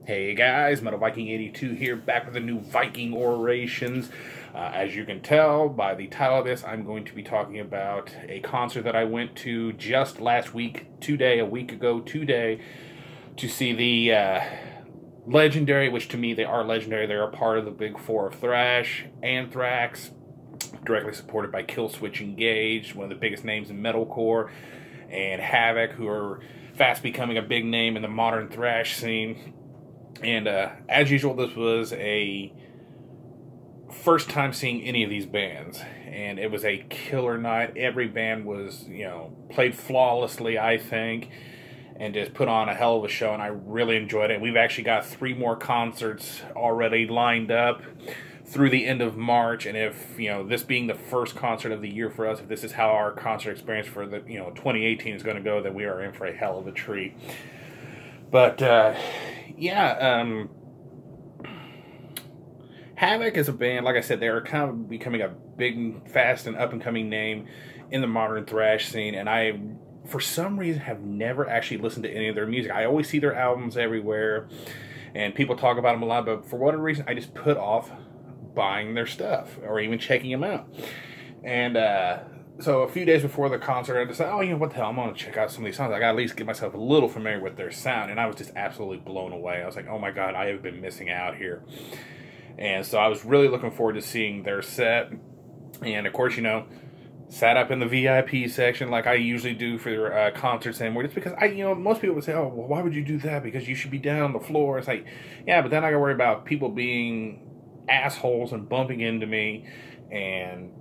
Hey guys, Metal Viking 82 here, back with a new Viking Orations. As you can tell by the title of this, I'm going to be talking about a concert that I went to just last week, a week ago today, to see the legendary, which to me they are legendary, they're a part of the big four of thrash, Anthrax, directly supported by Killswitch Engaged, one of the biggest names in metalcore, and Havok, who are fast becoming a big name in the modern thrash scene. And as usual, this was a first time seeing any of these bands, and it was a killer night. Every band was, played flawlessly, I think, and just put on a hell of a show, and I really enjoyed it. We've actually got 3 more concerts already lined up through the end of March, and if, this being the first concert of the year for us, if this is how our concert experience for the, 2018 is going to go, then we are in for a hell of a treat. But, Havok is a band, like I said, they are kind of becoming a big, fast, and up-and-coming name in the modern thrash scene, and I, for some reason, have never actually listened to any of their music. I always see their albums everywhere, and people talk about them a lot, but for whatever reason, I just put off buying their stuff, or even checking them out. And, so a few days before the concert, I decided, what the hell, I'm going to check out some of these songs. I got to at least get myself a little familiar with their sound, and I was just absolutely blown away. I was like, oh my god, I have been missing out here. And so I was really looking forward to seeing their set, and of course, sat up in the VIP section like I usually do for their concerts anymore. Just because most people would say, oh, well, why would you do that? Because you should be down on the floor. It's like, yeah, but then I got to worry about people being assholes and bumping into me, and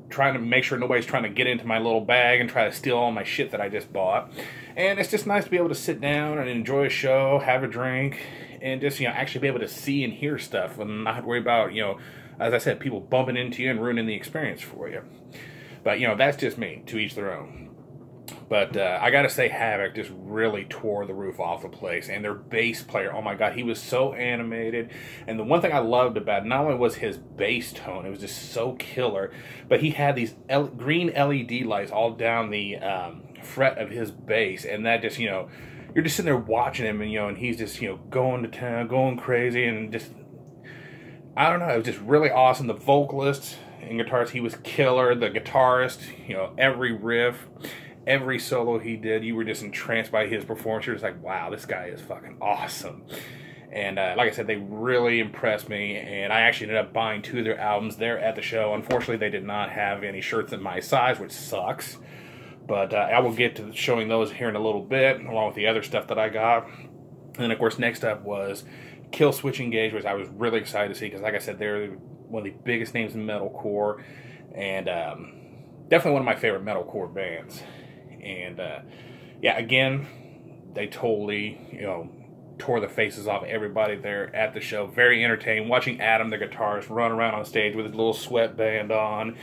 trying to make sure nobody's trying to get into my little bag and try to steal all my shit that I just bought. And it's just nice to be able to sit down and enjoy a show, have a drink, and just, actually be able to see and hear stuff and not worry about, as I said, people bumping into you and ruining the experience for you. But, that's just me, to each their own. But I gotta say, Havok just really tore the roof off the place. And their bass player, oh my god, he was so animated. And the one thing I loved about it, not only was his bass tone, it was just so killer, but he had these green LED lights all down the fret of his bass. And that just, you're just sitting there watching him, and, and he's just, going to town, going crazy, and just, I don't know, it was just really awesome. The vocalist and guitarist, he was killer. The guitarist, every riff, every solo he did, you were just entranced by his performance. You're just like, wow, this guy is fucking awesome. And like I said, they really impressed me, and I actually ended up buying 2 of their albums there at the show. Unfortunately, they did not have any shirts in my size, which sucks. But I will get to showing those here in a little bit, along with the other stuff that I got. And then, of course, next up was Killswitch Engaged, which I was really excited to see, because like I said, they're one of the biggest names in metalcore, and definitely one of my favorite metalcore bands. And again, they totally, tore the faces off everybody there at the show. Very entertaining. Watching Adam, the guitarist, run around on stage with his little sweatband on,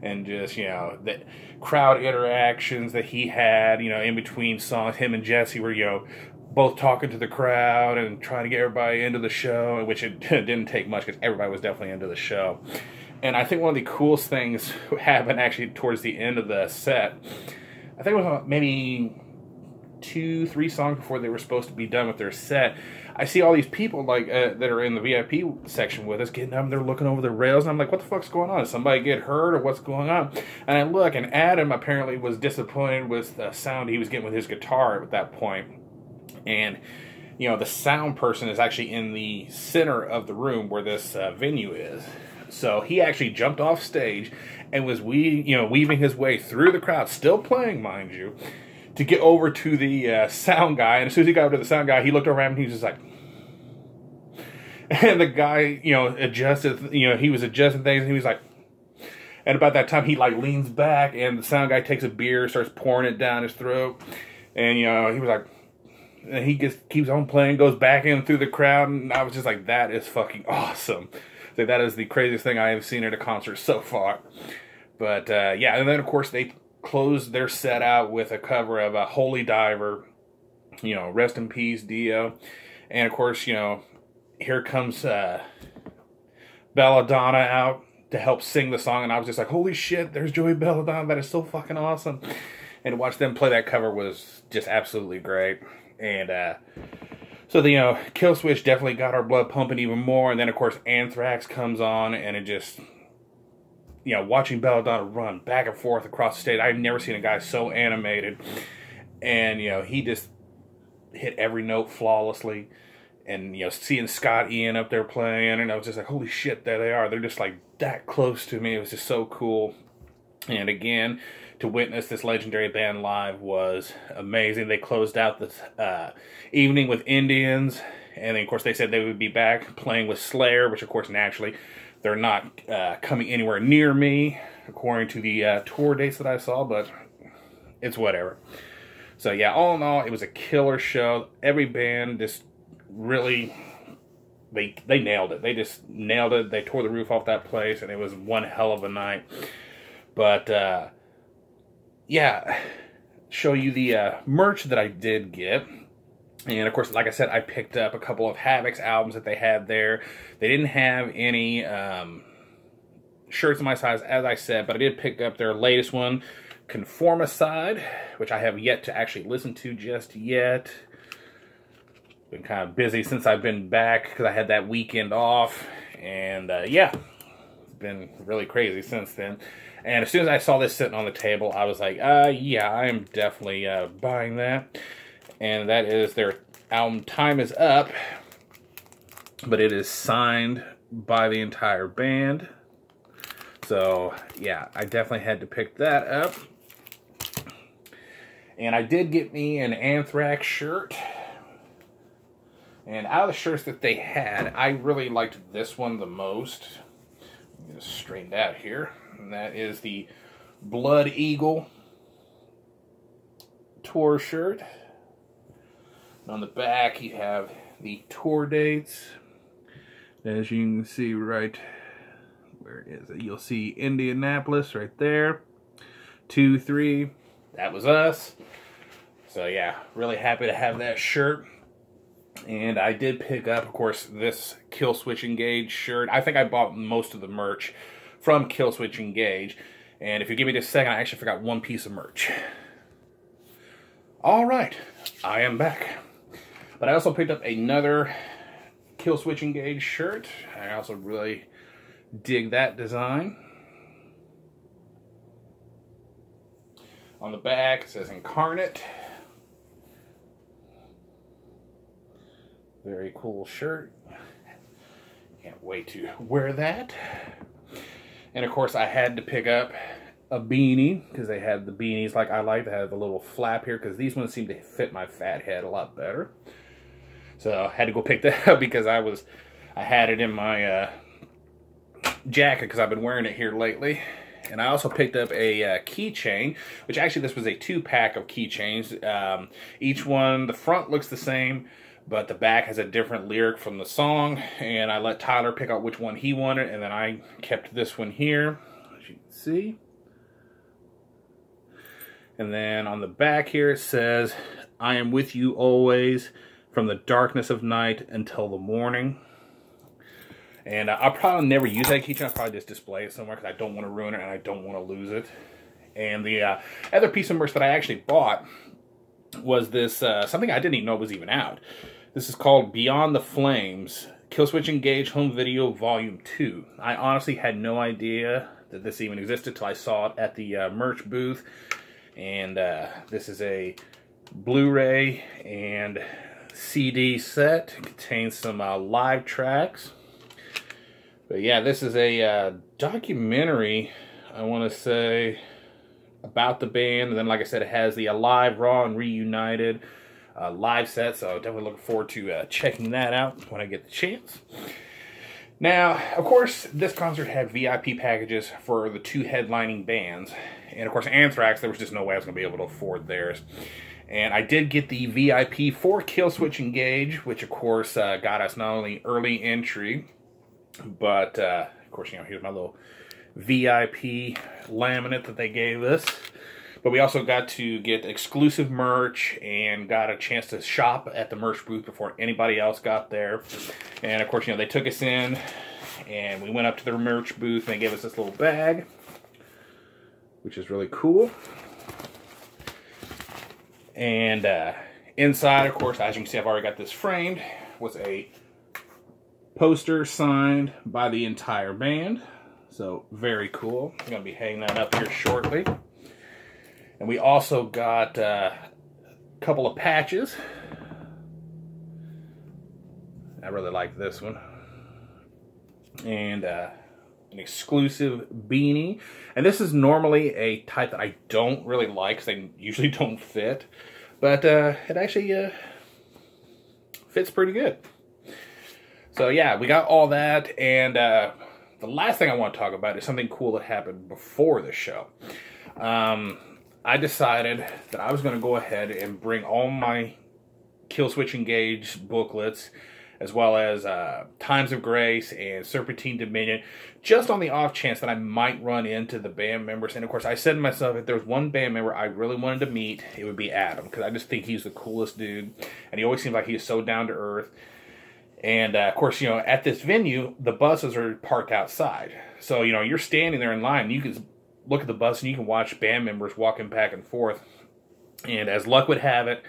and just, the crowd interactions that he had, in between songs. Him and Jesse were, both talking to the crowd and trying to get everybody into the show, which it didn't take much because everybody was definitely into the show. And I think one of the coolest things happened actually towards the end of the set. I think it was maybe 2-3 songs before they were supposed to be done with their set. I see all these people that are in the VIP section with us getting up, and they're looking over the rails, and I'm like, what the fuck's going on? Did somebody get hurt, or what's going on? And I look, and Adam apparently was disappointed with the sound he was getting with his guitar at that point. And, the sound person is actually in the center of the room where this venue is. So he actually jumped off stage and was weaving his way through the crowd, still playing, mind you, to get over to the sound guy. And as soon as he got over to the sound guy, he looked around and he was just like, and the guy, adjusted, he was adjusting things, and he was like, and about that time he leans back, and the sound guy takes a beer, starts pouring it down his throat, and he was like, and he just keeps on playing, goes back in through the crowd, and I was just like, that is fucking awesome. So that is the craziest thing I have seen at a concert so far. But, and then, of course, they closed their set out with a cover of a Holy Diver, rest in peace, Dio. And, of course, here comes Belladonna out to help sing the song, and I was just like, holy shit, there's Joey Belladonna, that is so fucking awesome. And to watch them play that cover was just absolutely great. And So, Killswitch definitely got our blood pumping even more. And then, of course, Anthrax comes on, and it just, watching Belladonna run back and forth across the stage. I've never seen a guy so animated. And, he just hit every note flawlessly. And, seeing Scott Ian up there playing, and I was just like, holy shit, there they are. They're just, like, that close to me. It was just so cool. And, again, to witness this legendary band live was amazing. They closed out this evening with Indians. And then, of course, they said they would be back playing with Slayer, which, of course, naturally, they're not coming anywhere near me, according to the tour dates that I saw, but it's whatever. So, yeah, all in all, it was a killer show. Every band just really, they nailed it. They just nailed it. They tore the roof off that place, and it was one hell of a night. But, yeah, show you the merch that I did get. And, of course, like I said, I picked up a couple of Havok's albums that they had there. They didn't have any shirts in my size, as I said, but I did pick up their latest one, Conformicide, which I have yet to actually listen to just yet. Been kind of busy since I've been back because I had that weekend off. And, yeah, it's been really crazy since then. And as soon as I saw this sitting on the table, I was like, yeah, I am definitely buying that. And that is their album Time Is Up, but it is signed by the entire band. So, yeah, I definitely had to pick that up. And I did get me an Anthrax shirt. And out of the shirts that they had, I really liked this one the most. Let me just straighten it out here. And that is the Blood Eagle tour shirt. On the back, you have the tour dates. As you can see right, where is it? You'll see Indianapolis right there. 2, 3, that was us. So yeah, really happy to have that shirt. And I did pick up, of course, this Killswitch Engage shirt. I think I bought most of the merch from Killswitch Engage. And if you give me just a second, I actually forgot one piece of merch. All right, I am back. But I also picked up another Killswitch Engage shirt. I also really dig that design. On the back, it says Incarnate. Very cool shirt. Can't wait to wear that. And of course, I had to pick up a beanie, because they had the beanies like I like. They have the little flap here, because these ones seem to fit my fat head a lot better. So I had to go pick that up because I had it in my jacket because I've been wearing it here lately. And I also picked up a keychain, which actually this was a 2-pack of keychains. Each one, the front looks the same, but the back has a different lyric from the song. And I let Tyler pick out which one he wanted, and then I kept this one here, as you can see. And then on the back here it says, I am with you always, from the darkness of night until the morning. And I'll probably never use that keychain. I'll probably just display it somewhere because I don't want to ruin it and I don't want to lose it. And the other piece of merch that I actually bought was this, something I didn't even know was even out. This is called Beyond the Flames, Killswitch Engage Home Video Volume 2. I honestly had no idea that this even existed until I saw it at the merch booth. And this is a Blu-ray and CD set. It contains some live tracks. But yeah, this is a documentary, I want to say, about the band. And then, like I said, it has the Alive, Raw, and Reunited live set. So definitely looking forward to checking that out when I get the chance. Now, of course, this concert had VIP packages for the 2 headlining bands. And of course, Anthrax, there was just no way I was going to be able to afford theirs. And I did get the VIP for Killswitch Engage, which of course got us not only early entry, but of course, here's my little VIP laminate that they gave us. But we also got to get exclusive merch and got a chance to shop at the merch booth before anybody else got there. And of course, they took us in and we went up to the merch booth and they gave us this little bag, which is really cool. And Inside, of course, as you can see, I've already got this framed with a poster signed by the entire band. So, very cool. I'm going to be hanging that up here shortly. And we also got a couple of patches. I really like this one. And an exclusive beanie. And this is normally a type that I don't really like because they usually don't fit. But it actually fits pretty good. So yeah, we got all that. And the last thing I want to talk about is something cool that happened before the show. I decided that I was going to go ahead and bring all my Killswitch Engage booklets, as well as Times of Grace and Serpentine Dominion, just on the off chance that I might run into the band members. And of course, I said to myself, if there was one band member I really wanted to meet, it would be Adam, because I just think he's the coolest dude, and he always seems like he's so down to earth. And of course, you know, at this venue, the buses are parked outside. So, you know, you're standing there in line, you can look at the bus and you can watch band members walking back and forth. And as luck would have it,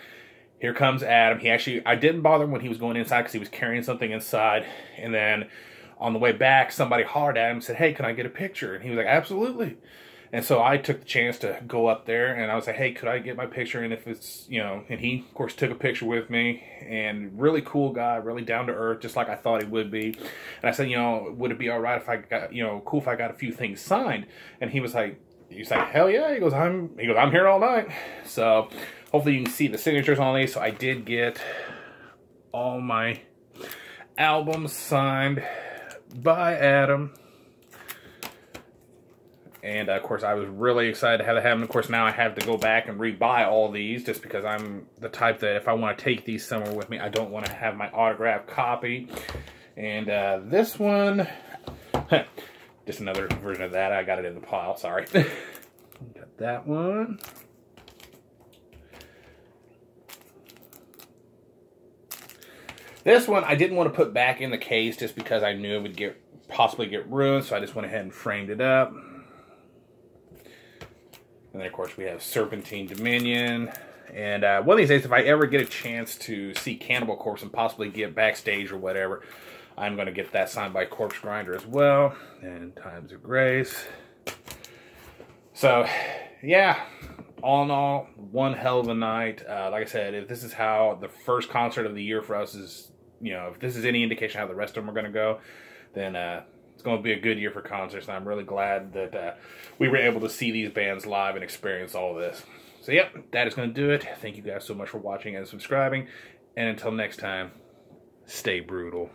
here comes Adam. I didn't bother him when he was going inside because he was carrying something inside. And then on the way back, somebody hollered at him and said, "Hey, can I get a picture?" And he was like, "Absolutely." And so I took the chance to go up there and I was like, "Hey, could I get my picture?" And if it's, you know, and he, of course, took a picture with me. And really cool guy, really down to earth, just like I thought he would be. And I said, you know, would it be all right if I got, you know, cool if I got a few things signed? And he was like, "Hell yeah." He goes, I'm here all night. So hopefully you can see the signatures on these. So I did get all my albums signed by Adam. And, of course, I was really excited to have it happen. Of course, now I have to go back and rebuy all these just because I'm the type that if I want to take these somewhere with me, I don't want to have my autographed copy. And this one, just another version of that. I got it in the pile, sorry. Got that one. This one I didn't want to put back in the case just because I knew it would possibly get ruined, so I just went ahead and framed it up. And then, of course, we have Serpentine Dominion. And one of these days, if I ever get a chance to see Cannibal Corpse and possibly get backstage or whatever, I'm going to get that signed by Corpse Grinder as well. And Times of Grace. So, yeah. All in all, one hell of a night. Like I said, if this is how the first concert of the year for us is, you know, if this is any indication how the rest of them are going to go, then it's going to be a good year for concerts, and I'm really glad that we were able to see these bands live and experience all of this. So, yep, that is going to do it. Thank you guys so much for watching and subscribing, and until next time, stay brutal.